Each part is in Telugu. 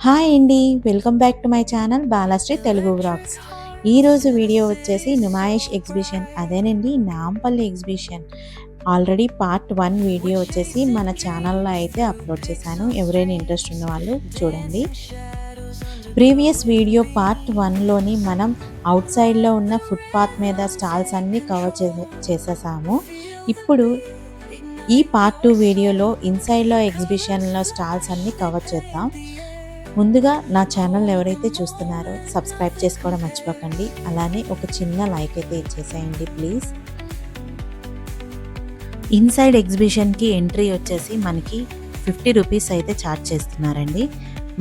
హాయ్ అండి, welcome back to my channel Balashri Telugu vlogs. ఈరోజు వీడియో వచ్చేసి నుమాయిష్ ఎగ్జిబిషన్, అదేనండి Nampally exhibition. Already part 1 video వచ్చేసి మన ఛానల్లో అయితే అప్లోడ్ చేశాను. ఎవరైనా ఇంట్రెస్ట్ ఉన్న వాళ్ళు చూడండి. ప్రీవియస్ వీడియో పార్ట్ 1లోని మనం అవుట్ సైడ్లో ఉన్న ఫుట్పాత్ మీద స్టాల్స్ అన్నీ కవర్ చేసేసాము. ఇప్పుడు ఈ పార్ట్ 2 వీడియోలో ఇన్సైడ్లో ఎగ్జిబిషన్లో స్టాల్స్ అన్నీ కవర్ చేద్దాం. ముందుగా నా ఛానల్ ఎవరైతే చూస్తున్నారో సబ్స్క్రైబ్ చేసుకోవడం మర్చిపోకండి. అలానే ఒక చిన్న లైక్ అయితే ఇచ్చేసేయండి ప్లీజ్. ఇన్సైడ్ ఎగ్జిబిషన్కి ఎంట్రీ వచ్చేసి మనకి 50 రూపీస్ అయితే ఛార్జ్ చేస్తున్నారండి.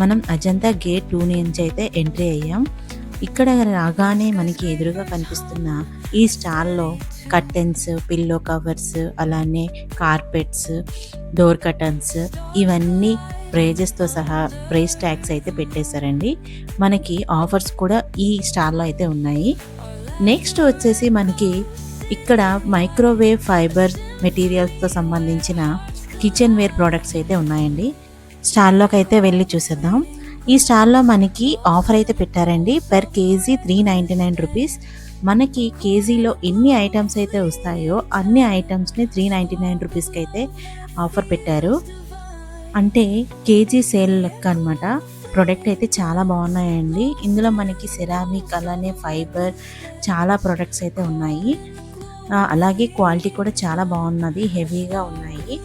మనం అజంతా గేట్ 2 నుంచి అయితే ఎంట్రీ అయ్యాం. ఇక్కడ రాగానే మనకి ఎదురుగా కనిపిస్తున్న ఈ స్టాల్లో కర్టెన్స్, పిల్లో కవర్స్, అలానే కార్పెట్స్, డోర్ కర్టన్స్ ఇవన్నీ ప్రైజెస్తో సహా ప్రైస్ ట్యాగ్స్ అయితే పెట్టేశారండి. మనకి ఆఫర్స్ కూడా ఈ స్టాల్లో అయితే ఉన్నాయి. నెక్స్ట్ వచ్చేసి మనకి ఇక్కడ మైక్రోవేవ్ ఫైబర్ మెటీరియల్స్తో సంబంధించిన కిచెన్ వేర్ ప్రోడక్ట్స్ అయితే ఉన్నాయండి. స్టాల్లోకి అయితే వెళ్ళి చూసేద్దాం. ఈ స్టాల్లో మనకి ఆఫర్ అయితే పెట్టారండి. Per KG 399 rupees. మనకి కేజీలో ఎన్ని ఐటమ్స్ అయితే వస్తాయో అన్ని ఐటమ్స్ని 399 రూపీస్కి అయితే ఆఫర్ పెట్టారు. అంటే కేజీ సేల్ లెక్క అనమాట. ప్రోడక్ట్ అయితే చాలా బాగున్నాయండి. ఇందులో మనకి సెరామిక్ అలానే ఫైబర్ చాలా ప్రోడక్ట్స్ అయితే ఉన్నాయి. అలాగే క్వాలిటీ కూడా చాలా బాగున్నది, హెవీగా ఉన్నాయి.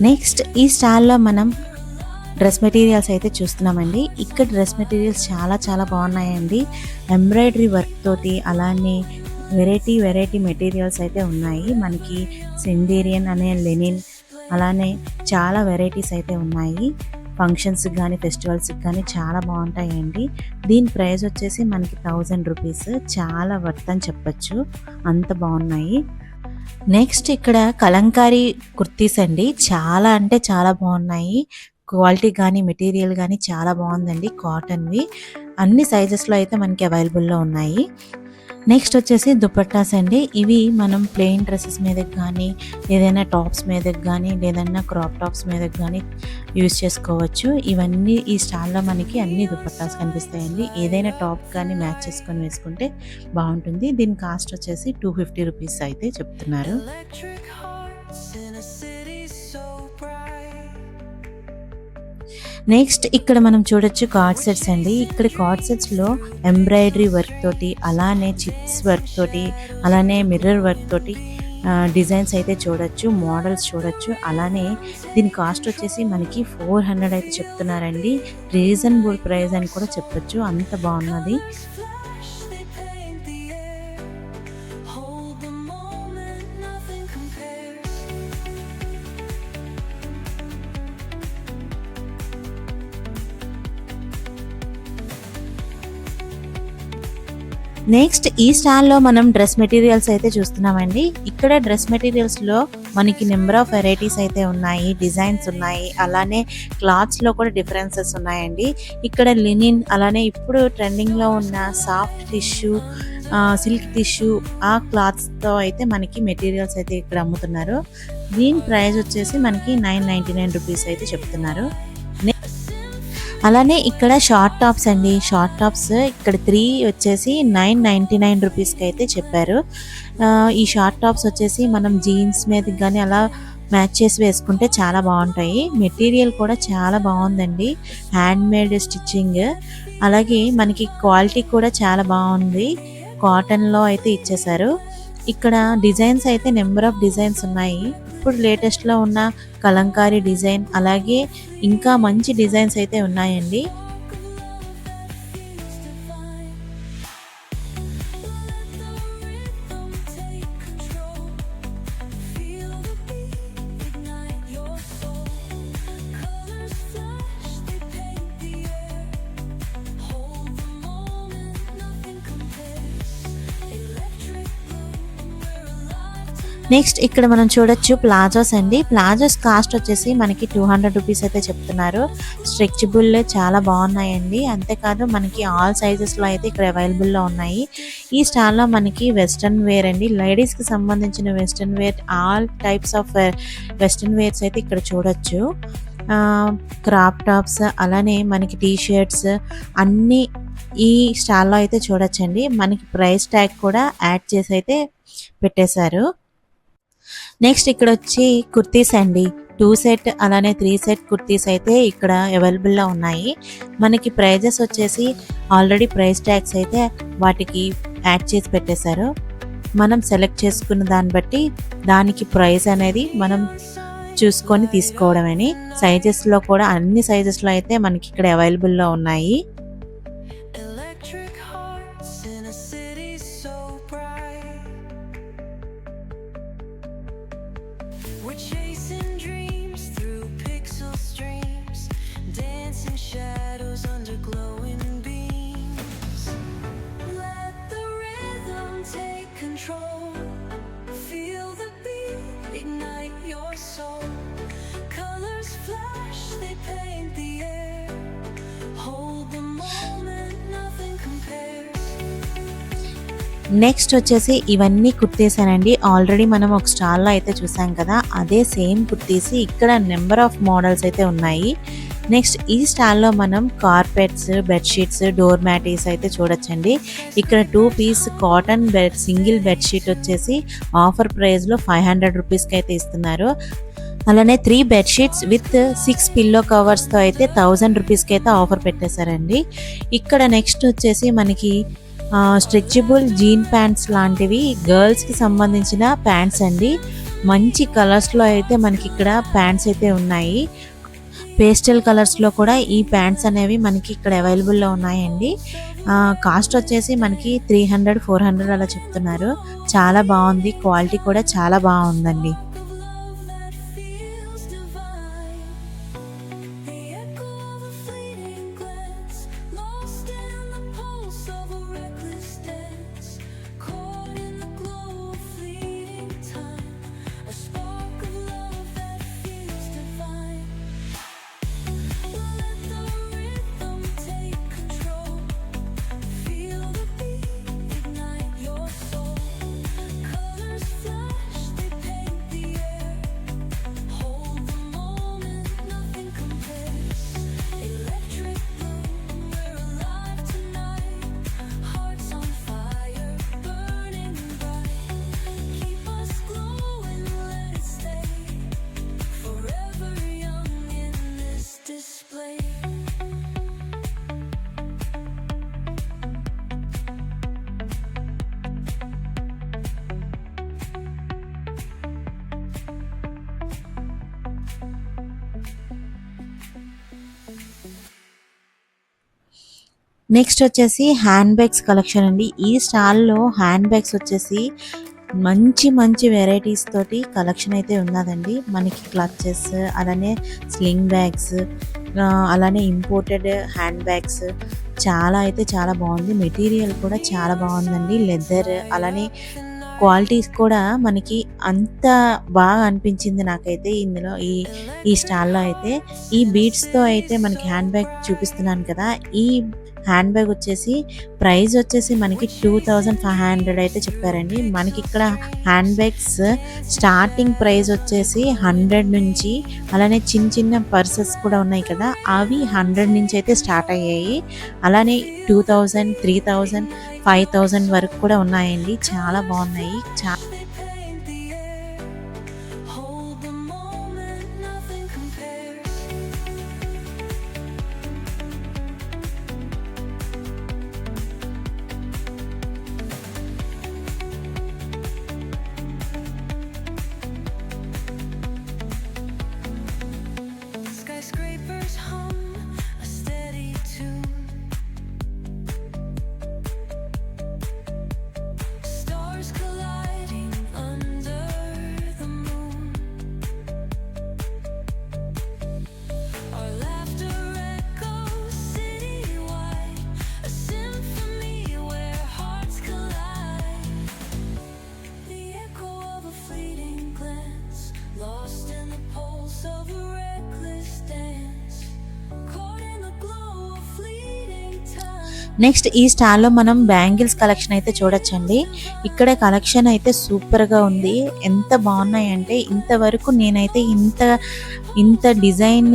నెక్స్ట్ ఈ స్టాల్లో మనం డ్రెస్ మెటీరియల్స్ అయితే చూస్తున్నామండి. ఇక్కడ డ్రెస్ మెటీరియల్స్ చాలా బాగున్నాయండి. ఎంబ్రాయిడరీ వర్క్ తోటి అలానే వెరైటీ మెటీరియల్స్ అయితే ఉన్నాయి. మనకి సిండేరియన్ అనే లెనిన్ అలానే చాలా వెరైటీస్ అయితే ఉన్నాయి. ఫంక్షన్స్కి కానీ ఫెస్టివల్స్కి కానీ చాలా బాగుంటాయండి. దీని ప్రైస్ వచ్చేసి మనకి 1000 రూపీస్. చాలా వర్త్ అని చెప్పచ్చు, అంత బాగున్నాయి. నెక్స్ట్ ఇక్కడ కలంకారీ కుర్తీస్ అండి. చాలా అంటే చాలా బాగున్నాయి. క్వాలిటీ కానీ మెటీరియల్ కానీ చాలా బాగుందండి. కాటన్వి అన్ని సైజెస్లో అయితే మనకి అవైలబుల్లో ఉన్నాయి. నెక్స్ట్ వచ్చేసి దుపట్టాస్ అండి. ఇవి మనం ప్లెయిన్ డ్రెస్సెస్ మీదకి కానీ ఏదైనా టాప్స్ మీదకి కానీ లేదన్నా క్రాప్ టాప్స్ మీదకి కానీ యూజ్ చేసుకోవచ్చు. ఇవన్నీ ఈ స్టాల్లో మనకి అన్ని దుపట్టాస్ కనిపిస్తాయండి. ఏదైనా టాప్ కానీ మ్యాచ్ చేసుకొని వేసుకుంటే బాగుంటుంది. దీని కాస్ట్ వచ్చేసి 250 రూపీస్ అయితే చెప్తున్నారు. నెక్స్ట్ ఇక్కడ మనం చూడొచ్చు కార్డ్ సెట్స్ అండి. ఇక్కడ కార్డ్ సెట్స్లో ఎంబ్రాయిడరీ వర్క్ తోటి అలానే చిప్స్ వర్క్ తోటి అలానే మిర్రర్ వర్క్ తోటి డిజైన్స్ అయితే చూడొచ్చు, మోడల్స్ చూడొచ్చు. అలానే దీని కాస్ట్ వచ్చేసి మనకి 400 అయితే చెప్తున్నారండి. రీజనబుల్ ప్రైస్ అని కూడా చెప్పొచ్చు, అంత బాగున్నది. నెక్స్ట్ ఈ స్టాల్లో మనం డ్రెస్ మెటీరియల్స్ అయితే చూస్తున్నామండి. ఇక్కడ డ్రెస్ మెటీరియల్స్లో మనకి నెంబర్ ఆఫ్ వెరైటీస్ అయితే ఉన్నాయి, డిజైన్స్ ఉన్నాయి, అలానే క్లాత్స్లో కూడా డిఫరెన్సెస్ ఉన్నాయండి. ఇక్కడ లినిన్ అలానే ఇప్పుడు ట్రెండింగ్లో ఉన్న సాఫ్ట్ టిష్యూ, సిల్క్ టిష్యూ ఆ క్లాత్స్తో అయితే మనకి మెటీరియల్స్ అయితే ఇక్కడ అమ్ముతున్నారు. దీని ప్రైస్ వచ్చేసి మనకి 999 రూపీస్ అయితే చెప్తున్నారు. అలానే ఇక్కడ షార్ట్ టాప్స్ అండి. షార్ట్ టాప్స్ ఇక్కడ 3 వచ్చేసి 999 రూపీస్కి అయితే చెప్పారు. ఈ షార్ట్ టాప్స్ వచ్చేసి మనం జీన్స్ మీదకి కానీ అలా మ్యాచ్ చేసి వేసుకుంటే చాలా బాగుంటాయి. మెటీరియల్ కూడా చాలా బాగుందండి, హ్యాండ్ మేడ్ స్టిచ్చింగ్. అలాగే మనకి క్వాలిటీ కూడా చాలా బాగుంది. కాటన్లో అయితే ఇచ్చేసారు. ఇక్కడ డిజైన్స్ అయితే నెంబర్ ఆఫ్ డిజైన్స్ ఉన్నాయి. ఇప్పుడు లేటెస్ట్లో ఉన్న కలంకారీ డిజైన్ అలాగే ఇంకా మంచి డిజైన్స్ అయితే ఉన్నాయండి. నెక్స్ట్ ఇక్కడ మనం చూడొచ్చు ప్లాజోస్ అండి. ప్లాజోస్ కాస్ట్ వచ్చేసి మనకి 200 రూపీస్ అయితే చెప్తున్నారు. స్ట్రెచబుల్ చాలా బాగున్నాయండి. అంతేకాదు మనకి ఆల్ సైజెస్లో అయితే ఇక్కడ అవైలబుల్లో ఉన్నాయి. ఈ స్టాల్లో మనకి వెస్ట్రన్ వేర్ అండి, లేడీస్కి సంబంధించిన western wear, all types of western wears అయితే ఇక్కడ చూడొచ్చు. క్రాప్ టాప్స్, అలానే మనకి టీ షర్ట్స్ అన్నీ ఈ స్టాల్లో అయితే చూడొచ్చండి. మనకి ప్రైస్ ట్యాగ్ కూడా యాడ్ చేసి అయితే పెట్టేశారు. నెక్స్ట్ ఇక్కడ వచ్చి కుర్తీస్ అండి. 2 సెట్ అలానే 3 సెట్ కుర్తీస్ అయితే ఇక్కడ అవైలబుల్లో ఉన్నాయి. మనకి ప్రైజెస్ వచ్చేసి ఆల్రెడీ ప్రైస్ ట్యాగ్స్ అయితే వాటికి యాడ్ చేసి పెట్టేశారు. మనం సెలెక్ట్ చేసుకున్న దాన్ని బట్టి దానికి ప్రైస్ అనేది మనం చూసుకొని తీసుకోవడమని. సైజెస్లో కూడా అన్ని సైజెస్లో అయితే మనకి ఇక్కడ అవైలబుల్లో ఉన్నాయి. నెక్స్ట్ వచ్చేసి ఇవన్నీ కుర్తీసేనండి. ఆల్రెడీ మనం ఒక స్టాల్లో అయితే చూసాం కదా, అదే సేమ్ కుర్తీస్ ఇక్కడ నెంబర్ ఆఫ్ మోడల్స్ అయితే ఉన్నాయి. నెక్స్ట్ ఈ స్టాల్లో మనం కార్పెట్స్, బెడ్షీట్స్, డోర్ మ్యాటీస్ అయితే చూడొచ్చండి. ఇక్కడ 2 పీస్ కాటన్ సింగిల్ బెడ్షీట్ వచ్చేసి ఆఫర్ ప్రైస్లో 500 రూపీస్కి అయితే ఇస్తున్నారు. అలానే 3 బెడ్షీట్స్ విత్ 6 పిల్లో కవర్స్తో అయితే 1000 రూపీస్కి అయితే ఆఫర్ పెట్టేశారండి. ఇక్కడ నెక్స్ట్ వచ్చేసి మనకి స్ట్రెచబుల్ జీన్ ప్యాంట్స్ లాంటివి గర్ల్స్కి సంబంధించిన ప్యాంట్స్ అండి. మంచి కలర్స్లో అయితే మనకి ఇక్కడ ప్యాంట్స్ అయితే ఉన్నాయి. పేస్టల్ కలర్స్లో కూడా ఈ ప్యాంట్స్ అనేవి మనకి ఇక్కడ అవైలబుల్లో ఉన్నాయండి. కాస్ట్ వచ్చేసి మనకి 300-400 అలా చెప్తున్నారు. చాలా బాగుంది, క్వాలిటీ కూడా చాలా బాగుందండి. నెక్స్ట్ వచ్చేసి హ్యాండ్ బ్యాగ్స్ కలెక్షన్ అండి. ఈ స్టాల్లో హ్యాండ్ బ్యాగ్స్ వచ్చేసి మంచి మంచి వెరైటీస్ తోటి కలెక్షన్ అయితే ఉన్నదండి. మనకి క్లచెస్, అలానే స్లింగ్ బ్యాగ్స్, అలానే ఇంపోర్టెడ్ హ్యాండ్ బ్యాగ్స్ చాలా అయితే చాలా బాగుంది. మెటీరియల్ కూడా చాలా బాగుందండి, లెదర్, అలానే క్వాలిటీస్ కూడా మనకి అంత బాగా అనిపించింది నాకైతే ఇందులో ఈ స్టాల్లో అయితే. ఈ బీడ్స్తో అయితే మనకి హ్యాండ్ బ్యాగ్ చూపిస్తున్నాను కదా, ఈ హ్యాండ్ బ్యాగ్ వచ్చేసి ప్రైస్ వచ్చేసి మనకి 2500 అయితే చెప్పారండి. మనకి ఇక్కడ హ్యాండ్ బ్యాగ్స్ స్టార్టింగ్ ప్రైస్ వచ్చేసి 100 నుంచి, అలానే చిన్న చిన్న పర్సెస్ కూడా ఉన్నాయి కదా, అవి 100 నుంచి అయితే స్టార్ట్ అయ్యాయి. అలానే 2000, 3000, 5000 వరకు కూడా ఉన్నాయండి. చాలా బాగున్నాయి. నెక్స్ట్ ఈ స్టాల్లో మనం బ్యాంగిల్స్ కలెక్షన్ అయితే చూడొచ్చండి. ఇక్కడ కలెక్షన్ అయితే సూపర్గా ఉంది. ఎంత బాగున్నాయంటే ఇంతవరకు నేనైతే ఇంత ఇంత డిజైన్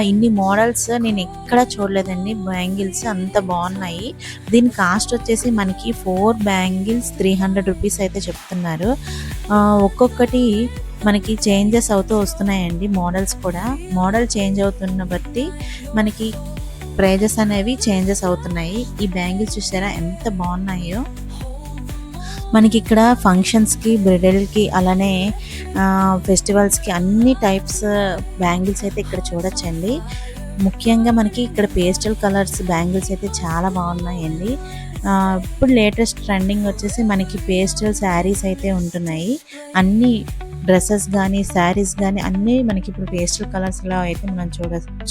ఇన్ని మోడల్స్ నేను ఎక్కడ చూడలేదండి. బ్యాంగిల్స్ అంత బాగున్నాయి. దీని కాస్ట్ వచ్చేసి మనకి 4 బ్యాంగిల్స్ 300 రూపీస్ అయితే చెప్తున్నారు. ఒక్కొక్కటి మనకి చేంజెస్ అవుతూ వస్తున్నాయండి. మోడల్స్ కూడా మోడల్ చేంజ్ అవుతున్న బట్టి మనకి ప్రైజెస్ అనేవి చేంజెస్ అవుతున్నాయి. ఈ బ్యాంగిల్స్ చూసారా ఎంత బాగున్నాయో. మనకి ఇక్కడ ఫంక్షన్స్కి, బ్రైడల్కి, అలానే ఫెస్టివల్స్కి అన్ని టైప్స్ బ్యాంగిల్స్ అయితే ఇక్కడ చూడొచ్చండి. ముఖ్యంగా మనకి ఇక్కడ పేస్టల్ కలర్స్ బ్యాంగిల్స్ అయితే చాలా బాగున్నాయండి. ఇప్పుడు లేటెస్ట్ ట్రెండింగ్ వచ్చేసి మనకి పేస్టల్ శారీస్ అయితే ఉంటున్నాయి. అన్ని డ్రెస్సెస్ కానీ, శారీస్ కానీ అన్నీ మనకి ఇప్పుడు పేస్టల్ కలర్స్లో అయితే మనం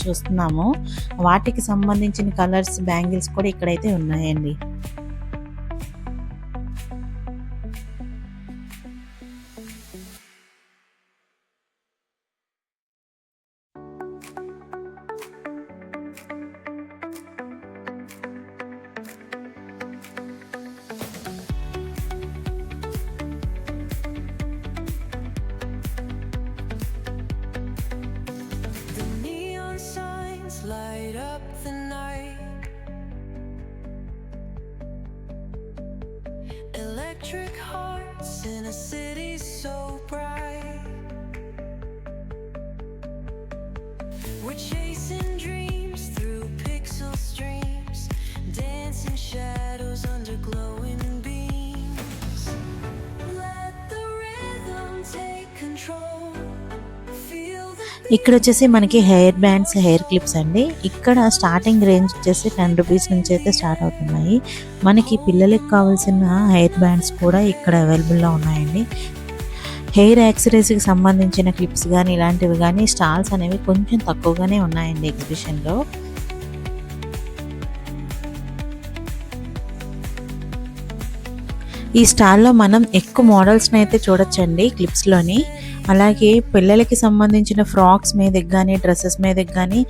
చూస్తున్నాము. వాటికి సంబంధించిన కలర్స్ బ్యాంగిల్స్ కూడా ఇక్కడైతే ఉన్నాయండి. Light up the night, electric hearts in a city so bright. We're chasing dreams through pixel streams, dancing shadows under glowing beams. Let the rhythm take control. ఇక్కడ వచ్చేసి మనకి హెయిర్ బ్యాండ్స్, హెయిర్ క్లిప్స్ అండి. ఇక్కడ స్టార్టింగ్ రేంజ్ వచ్చేసి 10 రూపీస్ నుంచి అయితే స్టార్ట్ అవుతున్నాయి. మనకి పిల్లలకి కావాల్సిన హెయిర్ బ్యాండ్స్ కూడా ఇక్కడ అవైలబుల్లో ఉన్నాయండి. హెయిర్ యాక్సెసరీస్కి సంబంధించిన క్లిప్స్ కానీ ఇలాంటివి కానీ స్టాల్స్ అనేవి కొంచెం తక్కువగానే ఉన్నాయండి ఎగ్జిబిషన్లో. ఈ స్టాల్లో మనం ఎక్కువ మోడల్స్ని అయితే చూడొచ్చండి క్లిప్స్లోని. అలాగే పిల్లలకి సంబంధించిన ఫ్రాక్స్ మీదకి కానీ, డ్రెస్సెస్ మీదకి కానీ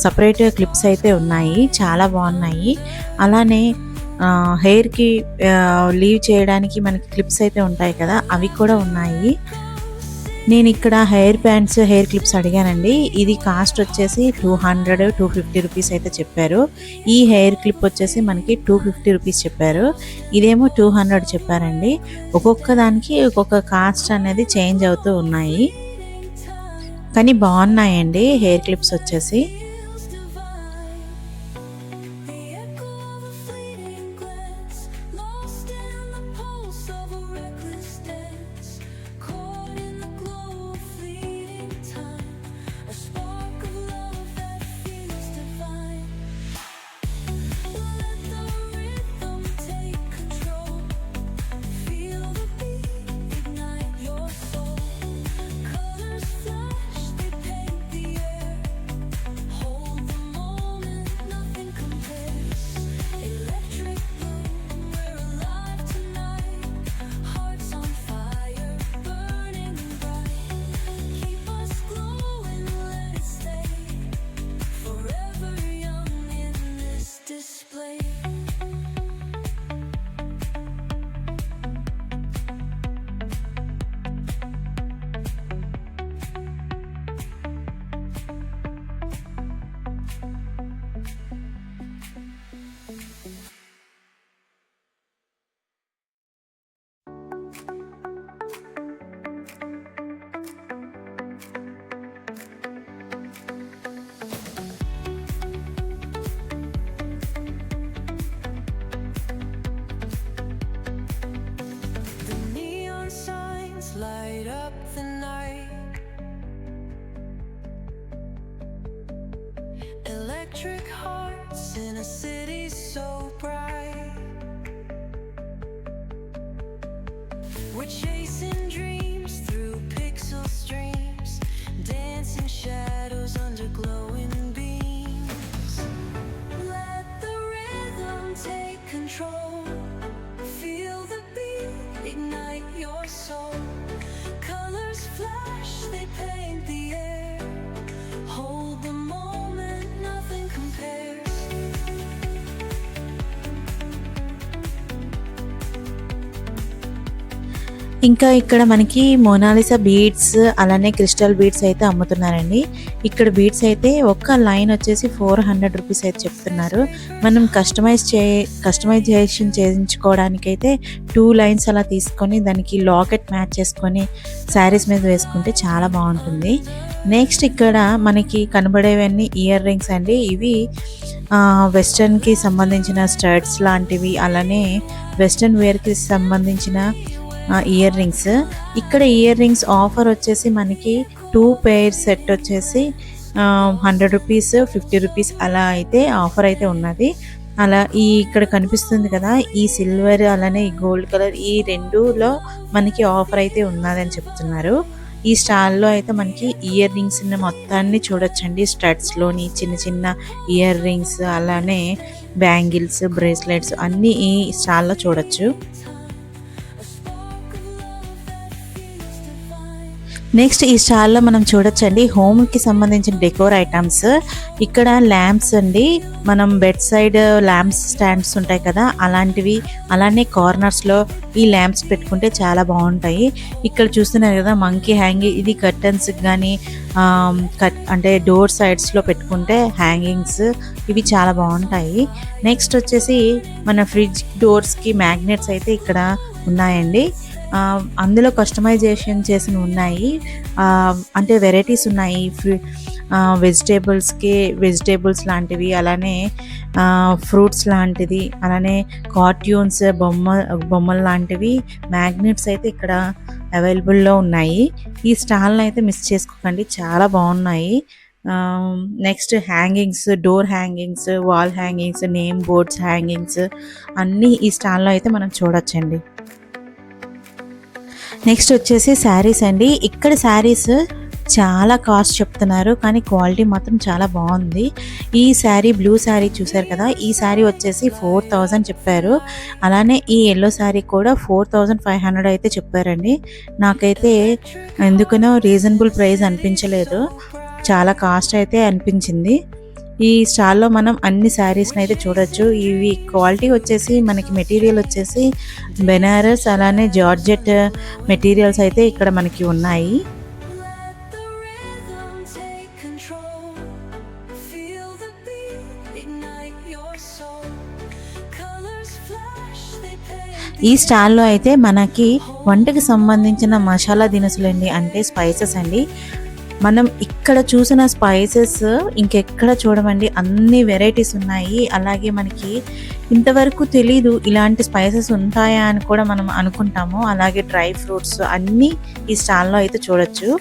సపరేట్ క్లిప్స్ అయితే ఉన్నాయి. చాలా బాగున్నాయి. అలానే హెయిర్కి లీవ్ చేయడానికి మనకి క్లిప్స్ అయితే ఉంటాయి కదా, అవి కూడా ఉన్నాయి. నేను ఇక్కడ హెయిర్ బ్యాండ్స్, హెయిర్ క్లిప్స్ అడిగానండి. ఇది కాస్ట్ వచ్చేసి 200-250 రూపీస్ అయితే చెప్పారు. ఈ హెయిర్ క్లిప్ వచ్చేసి మనకి 250 రూపీస్ చెప్పారు. ఇదేమో 200 చెప్పారండి. ఒక్కొక్క దానికి ఒక్కొక్క కాస్ట్ అనేది చేంజ్ అవుతూ ఉన్నాయి. కానీ బాగున్నాయండి హెయిర్ క్లిప్స్ వచ్చేసి. Light up the night, electric hearts in a city so bright. We're chasing dreams through pixel streams, dancing shadows under glowing beams. Let the rhythm take control, feel the beat, ignite your soul. Colors flash, they paint the air. Hold the moment, nothing compares. ఇంకా ఇక్కడ మనకి మోనాలిసా బీడ్స్ అలానే క్రిస్టల్ బీడ్స్ అయితే అమ్ముతున్నారండి. ఇక్కడ బీడ్స్ అయితే ఒక లైన్ వచ్చేసి 400 రూపీస్ అయితే చెప్తున్నారు. మనం కస్టమైజేషన్ చేయించుకోవడానికైతే 2 లైన్స్ అలా తీసుకొని దానికి లాకెట్ మ్యాచ్ చేసుకొని శారీస్ మీద వేసుకుంటే చాలా బాగుంటుంది. నెక్స్ట్ ఇక్కడ మనకి కనబడేవన్నీ ఇయర్ రింగ్స్ అండి. ఇవి వెస్ట్రన్కి సంబంధించిన స్టడ్స్ లాంటివి, అలానే వెస్ట్రన్ వేర్కి సంబంధించిన ఇయర్ రింగ్స్. ఇక్కడ ఇయర్ రింగ్స్ ఆఫర్ వచ్చేసి మనకి 2 pairs సెట్ వచ్చేసి 100 రూపీస్ 50 రూపీస్ అలా అయితే ఆఫర్ అయితే ఉన్నది. అలా ఇక్కడ కనిపిస్తుంది కదా, ఈ సిల్వర్ అలానే ఈ గోల్డ్ కలర్, ఈ రెండులో మనకి ఆఫర్ అయితే ఉన్నదని చెప్తున్నారు. ఈ స్టాల్లో అయితే మనకి ఇయర్ రింగ్స్ మొత్తాన్ని చూడొచ్చండి. స్టడ్స్లోని చిన్న చిన్న ఇయర్ రింగ్స్ అలానే బ్యాంగిల్స్, బ్రేస్లెట్స్ అన్నీ ఈ స్టాల్లో చూడొచ్చు. నెక్స్ట్ ఈ స్టాల్లో మనం చూడొచ్చండి హోమ్కి సంబంధించిన డెకోర్ ఐటమ్స్. ఇక్కడ ల్యాంప్స్ అండి, మనం బెడ్ సైడ్ ల్యాంప్స్ స్టాండ్స్ ఉంటాయి కదా అలాంటివి, అలానే కార్నర్స్లో ఈ ల్యాంప్స్ పెట్టుకుంటే చాలా బాగుంటాయి. ఇక్కడ చూస్తున్నారు కదా మంకీ హ్యాంగింగ్, ఇది కర్టన్స్ కానీ అంటే డోర్ సైడ్స్లో పెట్టుకుంటే హ్యాంగింగ్స్ ఇవి చాలా బాగుంటాయి. నెక్స్ట్ వచ్చేసి మన ఫ్రిడ్జ్ డోర్స్కి మ్యాగ్నెట్స్ అయితే ఇక్కడ ఉన్నాయండి. అందులో కస్టమైజేషన్ చేసిన ఉన్నాయి, అంటే వెరైటీస్ ఉన్నాయి. వెజిటేబుల్స్ లాంటివి, అలానే ఫ్రూట్స్ లాంటిది, అలానే కార్టూన్స్ బొమ్మలు లాంటివి మ్యాగ్నెట్స్ అయితే ఇక్కడ అవైలబుల్లో ఉన్నాయి. ఈ స్టాల్ని అయితే మిస్ చేసుకోకండి, చాలా బాగున్నాయి. Next hangings, door hangings, wall hangings, name boards hangings అన్నీ ఈ స్టాల్లో అయితే మనం చూడొచ్చండి. నెక్స్ట్ వచ్చేసి శారీస్ అండి. ఇక్కడ శారీస్ చాలా కాస్ట్ చెప్తున్నారు, కానీ క్వాలిటీ మాత్రం చాలా బాగుంది. ఈ శారీ బ్లూ శారీ చూసారు కదా, ఈ శారీ వచ్చేసి 4000 చెప్పారు. అలానే ఈ ఎల్లో శారీ కూడా 4500 అయితే చెప్పారండి. నాకైతే ఎందుకనో రీజనబుల్ ప్రైస్ అనిపించలేదు, చాలా కాస్ట్ అయితే అనిపించింది. ఈ స్టాల్లో మనం అన్ని శారీస్ని అయితే చూడొచ్చు. ఇవి క్వాలిటీ వచ్చేసి మనకి మెటీరియల్ వచ్చేసి బెనారస్ అలానే జార్జెట్ మెటీరియల్స్ అయితే ఇక్కడ మనకి ఉన్నాయి. ఈ స్టాల్లో అయితే మనకి వంటకి సంబంధించిన మసాలా దినుసులండి, అంటే స్పైసెస్ అండి. మనం ఇక్కడ చూసిన స్పైసెస్ ఇంకెక్కడ చూడమండి, అన్ని వెరైటీస్ ఉన్నాయి. అలాగే మనకి ఇంతవరకు తెలీదు ఇలాంటి స్పైసెస్ ఉంటాయా అని కూడా మనం అనుకుంటాము. అలాగే డ్రై ఫ్రూట్స్ అన్నీ ఈ స్టాల్లో అయితే చూడొచ్చు.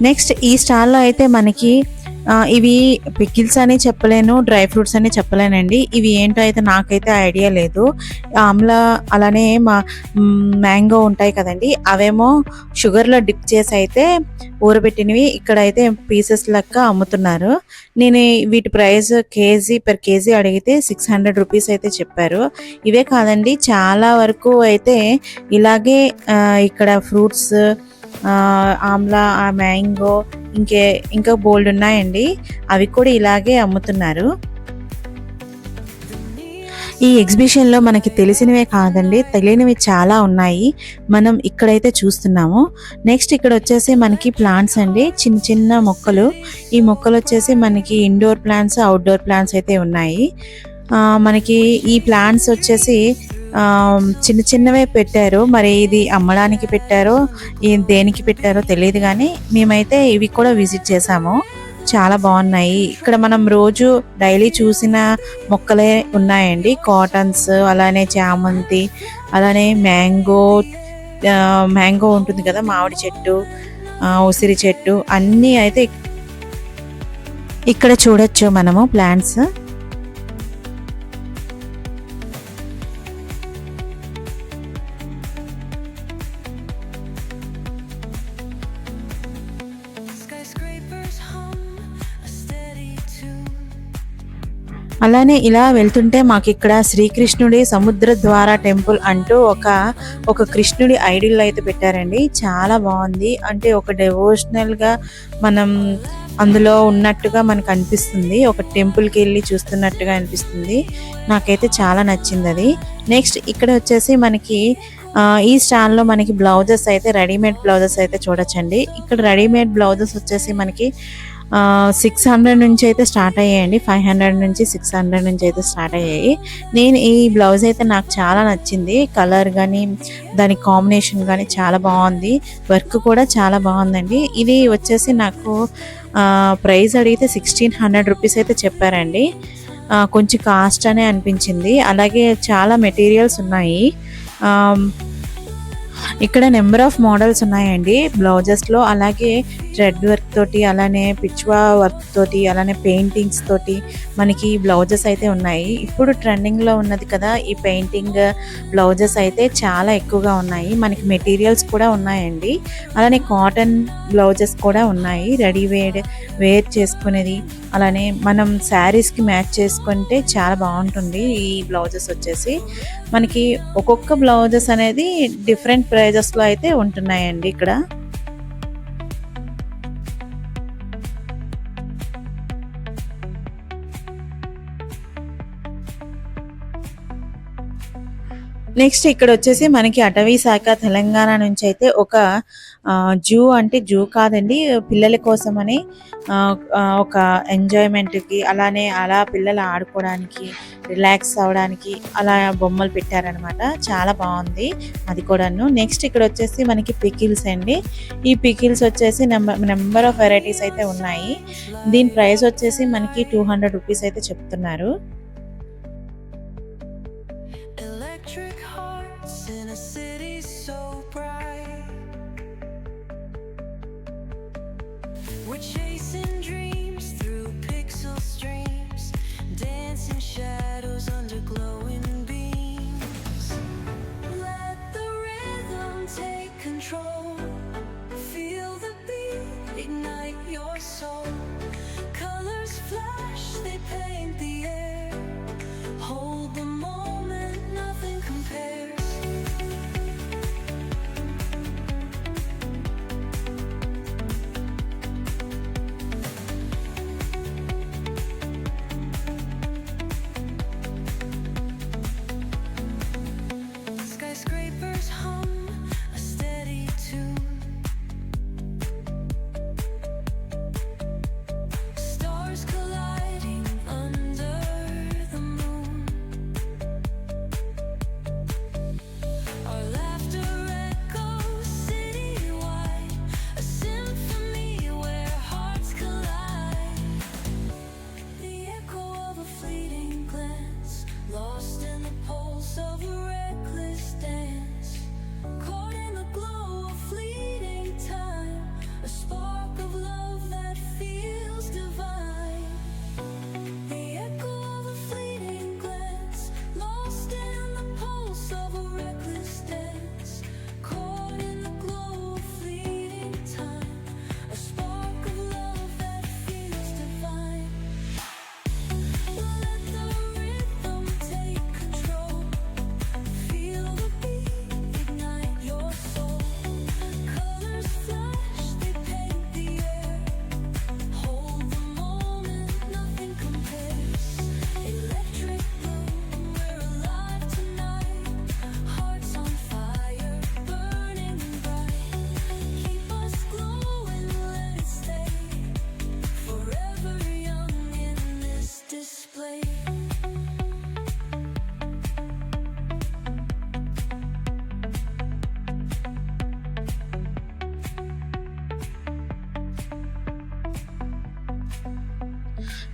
నెక్స్ట్ ఈ స్టాల్లో అయితే మనకి ఇవి పికిల్స్ అని చెప్పలేను, డ్రై ఫ్రూట్స్ అని చెప్పలేనండి. ఇవి ఏంటో అయితే నాకైతే ఐడియా లేదు. ఆమ్లా అలానే మ్యాంగో ఉంటాయి కదండి, అవేమో షుగర్లో డిప్ చేసి అయితే ఊరబెట్టినవి ఇక్కడైతే పీసెస్ లెక్క అమ్ముతున్నారు. నేను వీటి ప్రైస్ పర్ కేజీ అడిగితే 600 రూపీస్ అయితే చెప్పారు. ఇవే కాదండి, చాలా వరకు అయితే ఇలాగే ఇక్కడ ఫ్రూట్స్ ఆమ్లా, ఆ మ్యాంగో, ఇంకా బోల్డ్ ఉన్నాయండి. అవి కూడా ఇలాగే అమ్ముతున్నారు. ఈ ఎగ్జిబిషన్లో మనకి తెలిసినవే కాదండి, తెలియనివి చాలా ఉన్నాయి. మనం ఇక్కడైతే చూస్తున్నాము. నెక్స్ట్ ఇక్కడ వచ్చేసి మనకి ప్లాంట్స్ అండి, చిన్న చిన్న మొక్కలు. ఈ మొక్కలు వచ్చేసి మనకి ఇండోర్ ప్లాంట్స్, అవుట్డోర్ ప్లాంట్స్ అయితే ఉన్నాయి. మనకి ఈ ప్లాంట్స్ వచ్చేసి చిన్న చిన్నవే పెట్టారు. మరి ఇది అమ్మడానికి పెట్టారో దేనికి పెట్టారో తెలియదు, కానీ మేమైతే ఇవి కూడా విజిట్ చేసాము. చాలా బాగున్నాయి. ఇక్కడ మనం రోజు డైలీ చూసిన మొక్కలే ఉన్నాయండి. కాటన్స్, అలానే చామంతి, అలానే మ్యాంగో ఉంటుంది కదా, మామిడి చెట్టు, ఉసిరి చెట్టు, అన్నీ అయితే ఇక్కడ చూడొచ్చు మనము plants. Skyscrapers hum a steady tune. అలానే ఇలా వెళ్తుంటే మాకు ఇక్కడ శ్రీకృష్ణుడి సముద్ర ద్వార టెంపుల్ అంటూ ఒక కృష్ణుడి ఐడిల్ అయితే పెట్టారండి. చాలా బాగుంది. అంటే ఒక డెవోషనల్గా మనం అందులో ఉన్నట్టుగా మనకు అనిపిస్తుంది. ఒక టెంపుల్కి వెళ్ళి చూస్తున్నట్టుగా అనిపిస్తుంది. నాకైతే చాలా నచ్చింది అది. నెక్స్ట్ ఇక్కడ వచ్చేసి మనకి ఈ స్టాల్లో మనకి బ్లౌజెస్ అయితే, రెడీమేడ్ బ్లౌజెస్ అయితే చూడొచ్చండి. ఇక్కడ రెడీమేడ్ బ్లౌజెస్ వచ్చేసి మనకి 600 నుంచి అయితే స్టార్ట్ అయ్యాయండి. 500 నుంచి 600 నుంచి అయితే స్టార్ట్ అయ్యాయి. నేను ఈ బ్లౌజ్ అయితే నాకు చాలా నచ్చింది. కలర్ కానీ, దాని కాంబినేషన్ కానీ చాలా బాగుంది. వర్క్ కూడా చాలా బాగుందండి. ఇది వచ్చేసి నాకు ప్రైస్ అడిగితే 1600 రూపీస్ అయితే చెప్పారండి. కొంచెం కాస్ట్ అనే అనిపించింది. అలాగే చాలా మెటీరియల్స్ ఉన్నాయి. ఇక్కడ నెంబర్ ఆఫ్ మోడల్స్ ఉన్నాయండి బ్లౌజెస్లో. అలాగే థ్రెడ్ వర్క్ తోటి, అలానే పిచ్వా వర్క్ తోటి, అలానే పెయింటింగ్స్ తోటి మనకి బ్లౌజెస్ అయితే ఉన్నాయి. ఇప్పుడు ట్రెండింగ్లో ఉన్నది కదా ఈ పెయింటింగ్ బ్లౌజెస్ అయితే చాలా ఎక్కువగా ఉన్నాయి. మనకి మెటీరియల్స్ కూడా ఉన్నాయండి. అలానే కాటన్ బ్లౌజెస్ కూడా ఉన్నాయి, వేర్ చేసుకునేది. అలానే మనం శారీస్కి మ్యాచ్ చేసుకుంటే చాలా బాగుంటుంది. ఈ బ్లౌజెస్ వచ్చేసి మనకి ఒక్కొక్క బ్లౌజెస్ అనేది డిఫరెంట్ ప్రైజెస్లో అయితే ఉంటున్నాయండి ఇక్కడ. నెక్స్ట్ ఇక్కడ వచ్చేసి మనకి అటవీ శాఖ తెలంగాణ నుంచి అయితే ఒక జూ కాదండి, పిల్లల కోసమని ఒక ఎంజాయ్మెంట్కి, అలానే అలా పిల్లలు ఆడుకోవడానికి, రిలాక్స్ అవ్వడానికి అలా బొమ్మలు పెట్టారనమాట. చాలా బాగుంది అది కూడాను. నెక్స్ట్ ఇక్కడ వచ్చేసి మనకి పికిల్స్ అండి. ఈ పికిల్స్ వచ్చేసి నెంబర్ ఆఫ్ వెరైటీస్ అయితే ఉన్నాయి. దీని ప్రైస్ వచ్చేసి మనకి 200 రూపీస్ అయితే చెప్తున్నారు. Electric hearts in a city so bright. We're chasing dreams through pixel streams, dancing shadows under glowing beams. Let the rhythm take control. Feel the beat, ignite your soul. Colors flash, they paint the air. Hold the moment, nothing compares. Skyscrapers hum a steady tune. Stars colliding under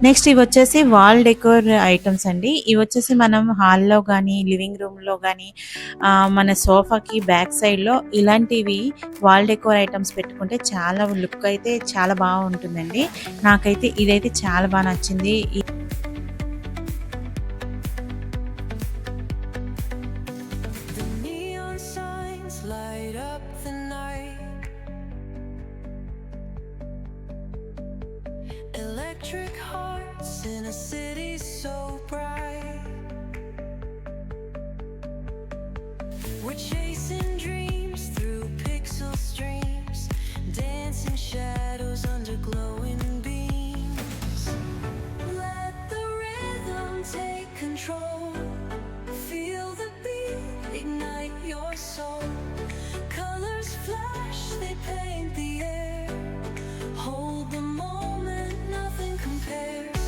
next ఇవి వచ్చేసి వాల్ డెకోర్ ఐటమ్స్ అండి. ఇవి వచ్చేసి మనం హాల్లో కానీ లివింగ్ రూమ్లో కానీ మన సోఫాకి బ్యాక్ సైడ్లో ఇలాంటివి వాల్ డెకోర్ ఐటమ్స్ పెట్టుకుంటే చాలా లుక్ అయితే చాలా బాగుంటుందండి. నాకైతే ఇదైతే చాలా బాగా నచ్చింది. The neon signs light up the night. Electric hearts in a city so bright. We're chasing dreams through pixel streams, dancing shadows under glowing beams. Let the rhythm take control. Feel the beat, ignite your soul. Colors flash, they paint the air. Hold the moment, nothing compares.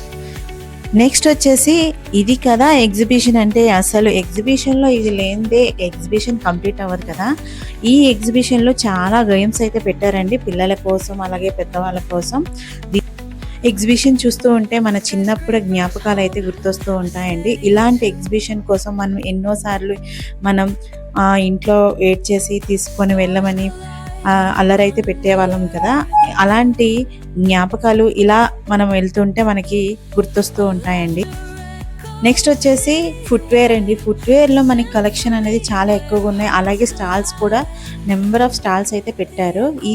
Next వచ్చేసి ఇది కదా ఎగ్జిబిషన్ అంటే. అసలు ఎగ్జిబిషన్లో ఇది లేనిదే ఎగ్జిబిషన్ కంప్లీట్ అవ్వదు కదా. ఈ ఎగ్జిబిషన్లో చాలా గేమ్స్ అయితే పెట్టారండి పిల్లల కోసం అలాగే పెద్దవాళ్ళ కోసం. ఎగ్జిబిషన్ చూస్తూ ఉంటే మన చిన్నప్పుడు జ్ఞాపకాలు అయితే గుర్తొస్తూ ఉంటాయండి. ఇలాంటి ఎగ్జిబిషన్ కోసం మనం ఎన్నోసార్లు మనం ఇంట్లో వెయిట్ చేసి తీసుకొని వెళ్ళమని అల్లరైతే పెట్టేవాళ్ళం కదా. అలాంటి జ్ఞాపకాలు ఇలా మనం వెళ్తుంటే మనకి గుర్తొస్తూ ఉంటాయండి. నెక్స్ట్ వచ్చేసి ఫుట్వేర్ అండి. ఫుట్వేర్లో మనకి కలెక్షన్ అనేది చాలా ఎక్కువగా ఉన్నాయి. అలాగే స్టాల్స్ కూడా నెంబర్ ఆఫ్ స్టాల్స్ అయితే పెట్టారు. ఈ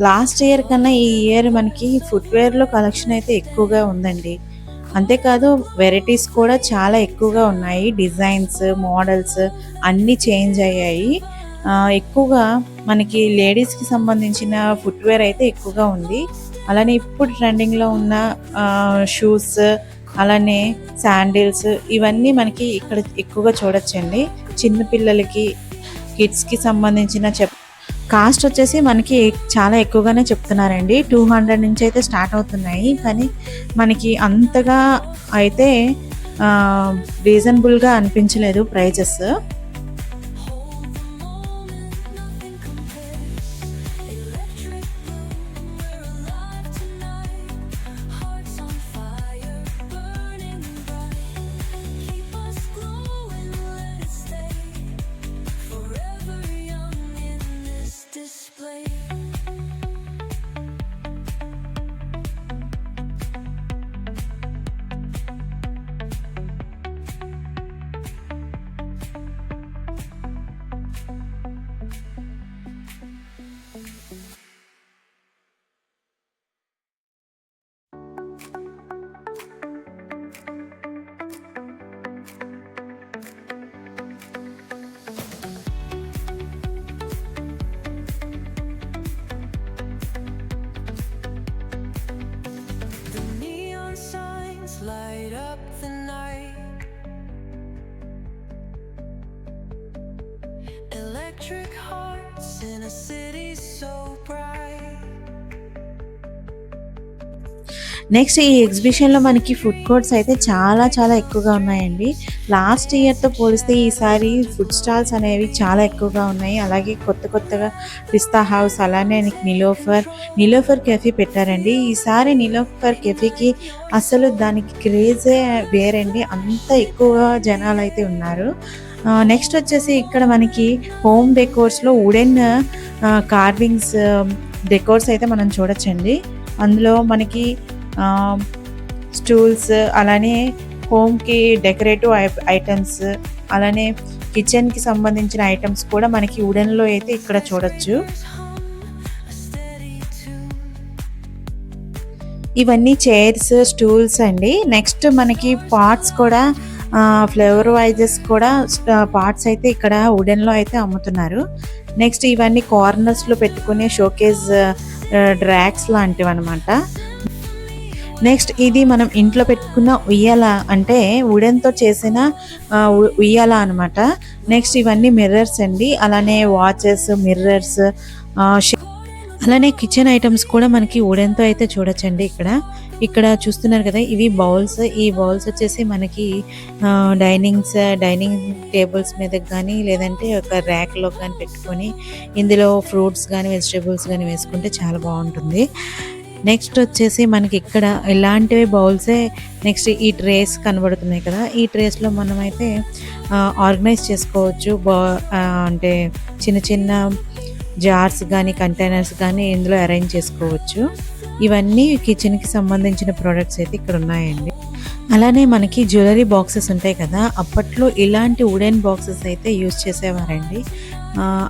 లాస్ట్ ఇయర్ కన్నా ఈ ఇయర్ మనకి ఫుట్వేర్లో కలెక్షన్ అయితే ఎక్కువగా ఉందండి. అంతేకాదు వెరైటీస్ కూడా చాలా ఎక్కువగా ఉన్నాయి. డిజైన్స్ మోడల్స్ అన్నీ చేంజ్ అయ్యాయి. ఎక్కువగా మనకి లేడీస్కి సంబంధించిన ఫుట్వేర్ అయితే ఎక్కువగా ఉంది. అలానే ఇప్పుడు ట్రెండింగ్లో ఉన్న షూస్ అలానే శాండిల్స్ ఇవన్నీ మనకి ఇక్కడ ఎక్కువగా చూడొచ్చండి. చిన్నపిల్లలకి కిడ్స్కి సంబంధించిన కాస్ట్ వచ్చేసి మనకి చాలా ఎక్కువగానే చెప్తున్నారండి. 200 నుంచి అయితే స్టార్ట్ అవుతున్నాయి. కానీ మనకి అంతగా అయితే రీజనబుల్గా అనిపించలేదు prices. Light up the night. Electric hearts in a city so bright. Next ఈ ఎగ్జిబిషన్లో మనకి ఫుడ్ కోర్ట్స్ అయితే చాలా చాలా ఎక్కువగా ఉన్నాయండి. లాస్ట్ ఇయర్తో పోలిస్తే ఈసారి ఫుడ్ స్టాల్స్ అనేవి చాలా ఎక్కువగా ఉన్నాయి. అలాగే కొత్తగా పిస్తా హౌస్ అలానే నిలోఫర్ కెఫే పెట్టారండి. ఈసారి నిలోఫర్ కెఫేకి అసలు దానికి క్రేజే వేరండి. అంత ఎక్కువగా జనాలు అయితే ఉన్నారు. నెక్స్ట్ వచ్చేసి ఇక్కడ మనకి హోమ్ డెకోర్స్లో వుడెన్ కార్వింగ్స్ డెకోర్స్ అయితే మనం చూడొచ్చండి. అందులో మనకి స్టూల్స్ అలానే హోమ్కి డెకరేటివ్ ఐటమ్స్ అలానే కిచెన్కి సంబంధించిన ఐటమ్స్ కూడా మనకి వుడెన్లో అయితే ఇక్కడ చూడొచ్చు. ఇవన్నీ చైర్స్ స్టూల్స్ అండి. నెక్స్ట్ మనకి పాట్స్ కూడా ఫ్లేవర్ వైజెస్ కూడా పాట్స్ అయితే ఇక్కడ వుడెన్లో అయితే అమ్ముతున్నారు. నెక్స్ట్ ఇవన్నీ కార్నర్స్లో పెట్టుకునే షోకేజ్ డ్రాక్స్ లాంటివి అనమాట. నెక్స్ట్ ఇది మనం ఇంట్లో పెట్టుకున్న ఉయ్యాల అంటే వుడెన్తో చేసిన ఉయ్యాల అనమాట. నెక్స్ట్ ఇవన్నీ మిర్రర్స్ అండి. అలానే వాచెస్ మిర్రర్స్ అలానే కిచెన్ ఐటమ్స్ కూడా మనకి వుడెన్తో అయితే చూడొచ్చండి. ఇక్కడ చూస్తున్నారు కదా ఇవి బౌల్స్. ఈ బౌల్స్ వచ్చేసి మనకి డైనింగ్ టేబుల్స్ మీద కానీ లేదంటే ఒక ర్యాక్లో కానీ పెట్టుకొని ఇందులో ఫ్రూట్స్ కానీ వెజిటేబుల్స్ కానీ వేసుకుంటే చాలా బాగుంటుంది. నెక్స్ట్ వచ్చేసి మనకి ఇక్కడ ఇలాంటివి బౌల్సే నెక్స్ట్ ఈ ట్రేస్ కనబడుతున్నాయి కదా, ఈ ట్రేస్లో మనమైతే ఆర్గనైజ్ చేసుకోవచ్చు. అంటే చిన్న చిన్న జార్స్ కానీ కంటైనర్స్ కానీ ఇందులో అరేంజ్ చేసుకోవచ్చు. ఇవన్నీ కిచెన్కి సంబంధించిన ప్రోడక్ట్స్ అయితే ఇక్కడ ఉన్నాయండి. అలానే మనకి జ్యువెలరీ బాక్సెస్ ఉంటాయి కదా, అప్పట్లో ఇలాంటి వుడెన్ బాక్సెస్ అయితే యూజ్ చేసేవారండి.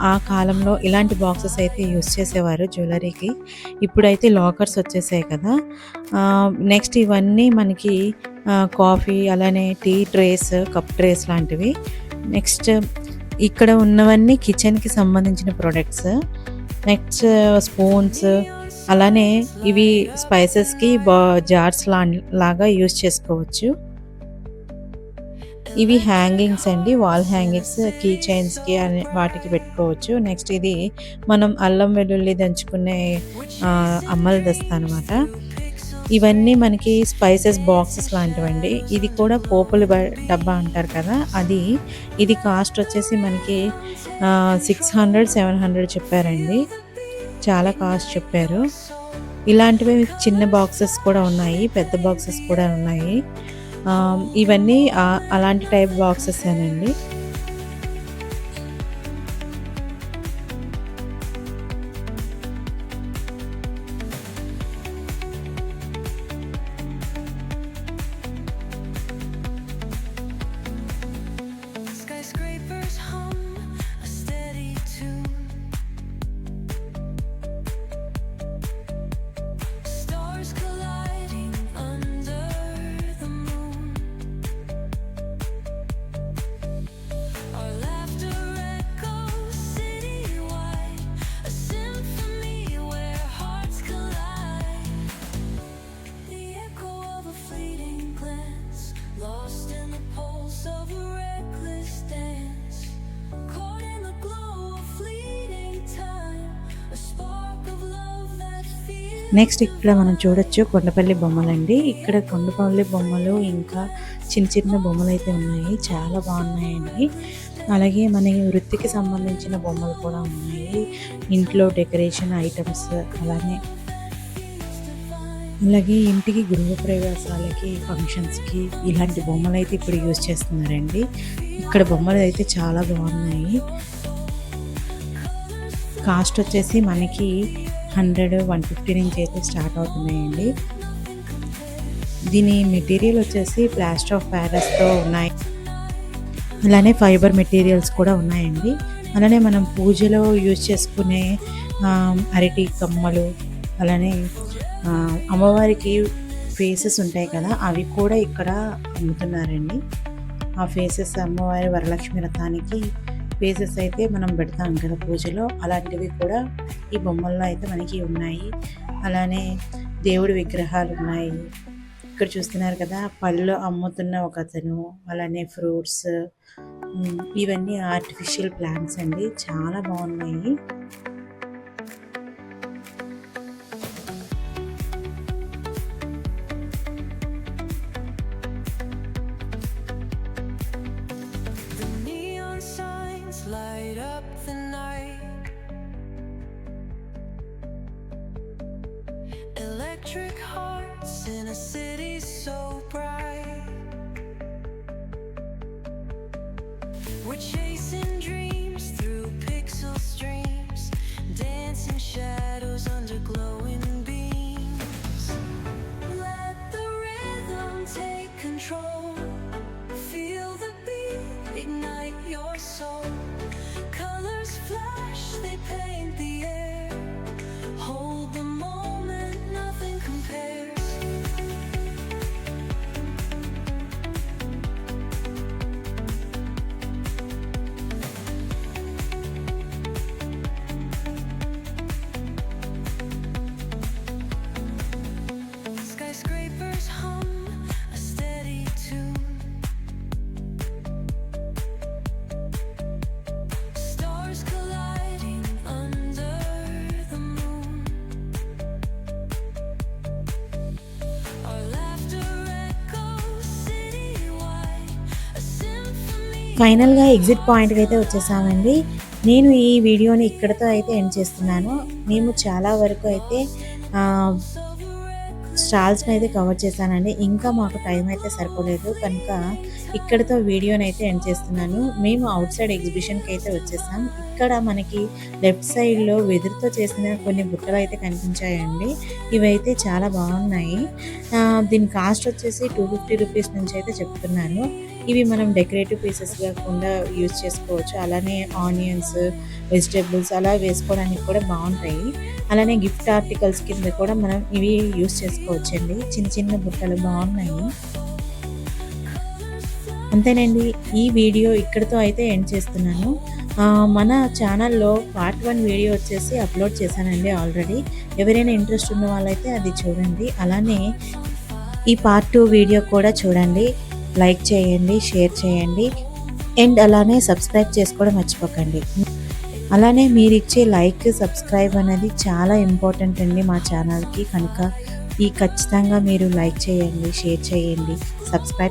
ఆ కాలంలో ఇలాంటి బాక్సెస్ అయితే యూజ్ చేసేవారు జ్యువెలరీకి. ఇప్పుడైతే లాకర్స్ వచ్చేసాయి కదా. నెక్స్ట్ ఇవన్నీ మనకి కాఫీ అలానే టీ ట్రేస్, కప్ ట్రేస్ లాంటివి. నెక్స్ట్ ఇక్కడ ఉన్నవన్నీ కిచెన్కి సంబంధించిన ప్రొడక్ట్స్. నెక్స్ట్ స్పూన్స్, అలానే ఇవి స్పైసెస్కి జార్స్ లాగా యూజ్ చేసుకోవచ్చు. ఇవి హ్యాంగింగ్స్ అండి, వాల్ హ్యాంగింగ్స్, కీ చైన్స్కి వాటికి పెట్టుకోవచ్చు. నెక్స్ట్ ఇది మనం అల్లం వెల్లుల్లి దంచుకునే అమ్మలు దస్తా అనమాట. ఇవన్నీ మనకి స్పైసెస్ బాక్సెస్ లాంటివండి. ఇది కూడా పోపుల డబ్బా అంటారు కదా అది. ఇది కాస్ట్ వచ్చేసి మనకి 600, 700 చెప్పారండి. చాలా కాస్ట్ చెప్పారు. ఇలాంటివి చిన్న బాక్సెస్ కూడా ఉన్నాయి, పెద్ద బాక్సెస్ కూడా ఉన్నాయి. ఇవన్నీ అలాంటి టైప్ బాక్సెస్ ఏనండి. Skyscrapers hum a steady tune. Stars colliding under the moon. Our laughter echoes citywide, a symphony where hearts collide. The echo of a fleeting glance, lost in the pulse of a reckless dance, caught in the glow of fleeting time, a spark of love that feels. Next ఇక్కడ మనం చూడొచ్చు కొండపల్లి బొమ్మలండి. ఇక్కడ కొండపల్లి బొమ్మలు ఇంకా చిన్న చిన్న బొమ్మలు అయితే ఉన్నాయి, చాలా బాగున్నాయండి. అలాగే మన వృత్తికి సంబంధించిన బొమ్మలు కూడా ఉన్నాయి, ఇంట్లో డెకరేషన్ ఐటమ్స్. అలాగే ఇంటికి గృహప్రవేశాలకి, ఫంక్షన్స్కి ఇలాంటి బొమ్మలు అయితే ఇప్పుడు యూజ్ చేస్తున్నారండి. ఇక్కడ బొమ్మలు అయితే చాలా బాగున్నాయి. కాస్ట్ వచ్చేసి మనకి 100, 150 నుంచి అయితే స్టార్ట్ అవుతున్నాయండి. దీని మెటీరియల్ వచ్చేసి ప్లాస్టర్ ఆఫ్ ప్యారిస్తో ఉన్నాయి. అలానే ఫైబర్ మెటీరియల్స్ కూడా ఉన్నాయండి. అలానే మనం పూజలో యూజ్ చేసుకునే అరటి కమ్మలు, అలానే అమ్మవారికి ఫేసెస్ ఉంటాయి కదా, అవి కూడా ఇక్కడ అమ్ముతున్నారండి. ఆ ఫేసెస్ అమ్మవారి వరలక్ష్మి రథానికి ఫేసెస్ అయితే మనం పెడతాం కదా పూజలో, అలాంటివి కూడా ఈ బొమ్మల్లో అయితే మనకి ఉన్నాయి. అలానే దేవుడి విగ్రహాలు ఉన్నాయి. ఇక్కడ చూస్తున్నారు కదా, పళ్ళు అమ్ముతున్న ఒక అతను, అలానే ఫ్రూట్స్. ఇవన్నీ ఆర్టిఫిషియల్ ప్లాంట్స్ అండి, చాలా బాగున్నాయి. The neon signs light up the night. Electric hearts in a city so bright. We're chasing dreams through pixel streams, dancing shadows under glowing beams. Let the rhythm take control. Feel the beat, ignite your soul. Colors flash, they paint the air. Hold the moment, nothing compares. Skyscrapers hum a steady tune. Stars colliding under the moon. Our laughter echoes citywide, a symphony. ఫైనల్గా ఎగ్జిట్ పాయింట్కి అయితే వచ్చేసామండి. నేను ఈ వీడియోని ఇక్కడతో అయితే ఎండ్ చేస్తున్నాను. మేము చాలా వరకు అయితే స్టాల్స్ని అయితే కవర్ చేశానండి. ఇంకా మాకు టైం అయితే సరిపోలేదు కనుక ఇక్కడితో వీడియోని అయితే ఎండ్ చేస్తున్నాను. మేము అవుట్ సైడ్ ఎగ్జిబిషన్కి అయితే వచ్చేసాం. ఇక్కడ మనకి లెఫ్ట్ సైడ్లో వెదురుతో చేసిన కొన్ని బుట్టలు అయితే కనిపించాయండి. ఇవైతే చాలా బాగున్నాయి. దీని కాస్ట్ వచ్చేసి 250 రూపీస్ నుంచి అయితే చెప్తున్నాను. ఇవి మనం డెకరేటివ్ పీసెస్ కాకుండా యూజ్ చేసుకోవచ్చు. అలానే ఆనియన్స్, వెజిటేబుల్స్ అలా వేసుకోవడానికి కూడా బాగుంటాయి. అలానే గిఫ్ట్ ఆర్టికల్స్ కింద కూడా మనం ఇవి యూజ్ చేసుకోవచ్చండి. చిన్న చిన్న బుట్టలు బాగున్నాయి. అంతేనండి, ఈ వీడియో ఇక్కడితో అయితే ఎండ్ చేస్తున్నాను. మన ఛానల్లో పార్ట్ 1 వీడియో వచ్చేసి అప్లోడ్ చేశానండి ఆల్రెడీ. ఎవరైనా ఇంట్రెస్ట్ ఉన్న వాళ్ళైతే అది చూడండి. అలానే ఈ పార్ట్ 2 వీడియో కూడా చూడండి. లైక్ చేయండి, షేర్ చేయండి అండ్ అలానే సబ్స్క్రైబ్ చేసుకోవడం మర్చిపోకండి. అలానే మీరు ఇచ్చే లైక్, సబ్స్క్రైబ్ అనేది చాలా ఇంపార్టెంట్ అండి మా ఛానల్కి. కనుక ఖచ్చితంగా మీరు లైక్ చేయండి, షేర్ చేయండి, సబ్స్క్రైబ్